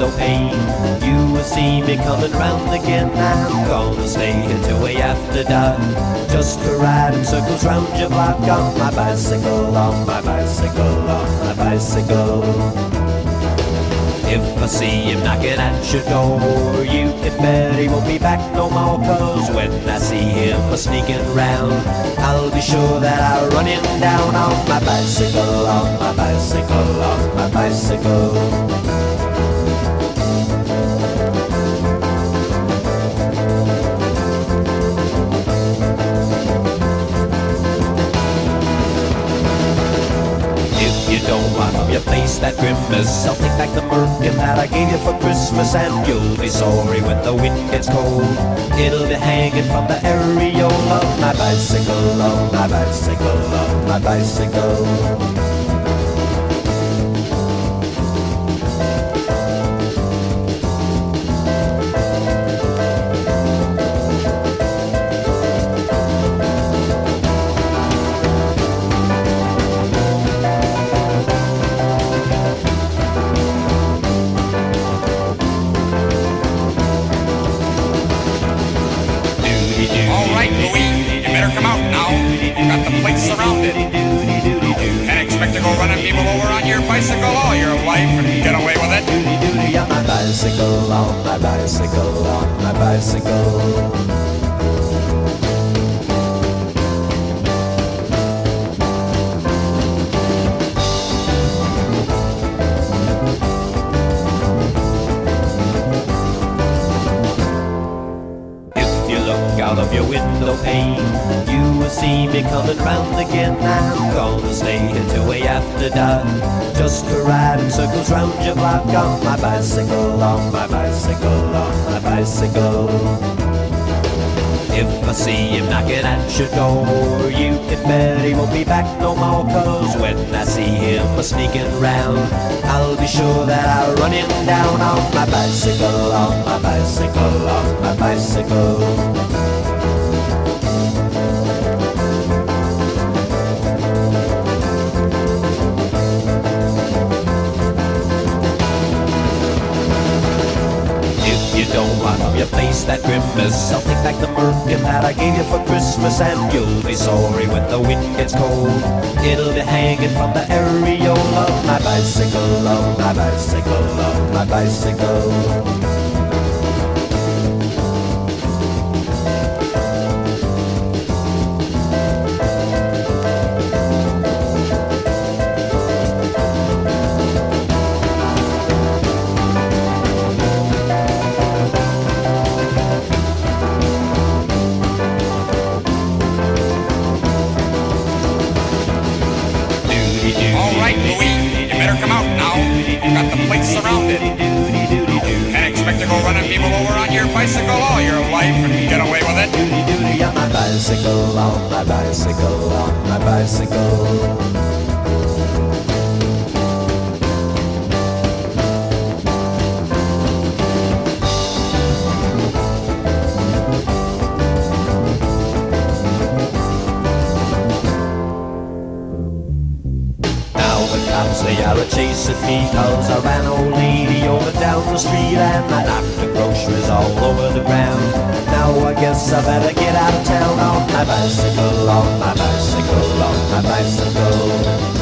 window pane. You will see me coming round again. I'm gonna stay here till way after dark, just to ride in circles round your block on my bicycle, on my bicycle, on my bicycle. If I see him knocking at your door, you can bet he won't be back no more. Cause when I see him sneaking round, I'll be sure that I'll run him down on my bicycle, on my bicycle, on my bicycle. You don't want from your face that grimace, I'll take back the merkin that I gave you for Christmas. And you'll be sorry when the wind gets cold. It'll be hanging from the areole of my bicycle, on my bicycle, on my bicycle. Alright, Louie, you better come out now. You got the place surrounded. Can't expect to go running people over on your bicycle all your life and get away with it. On my bicycle, on my bicycle, on my bicycle. Out of your window pane, you will see me coming round again. I'm gonna stay here till way after dark, just to ride in circles round your block on my bicycle, on my bicycle, on my bicycle. If I see him knocking at your door, you can bet he won't be back no more. Cause when I see him sneaking round, I'll be sure that I'll run him down on my bicycle, on my bicycle, on my bicycle. You don't want from your face that grimace, I'll take back the merkin that I gave you for Christmas. And you'll be sorry when the wind gets cold. It'll be hanging from the areole of my bicycle, on my bicycle, on my bicycle. Alright, Louie, you better come out now. You got the place surrounded. Can't expect to go running people over on your bicycle all your life and get away with it. On my bicycle, on my bicycle, on my bicycle. They are chasing me cause I ran old lady over down the street, and I knocked the groceries all over the ground. Now I guess I better get out of town on my bicycle, on my bicycle, on my bicycle.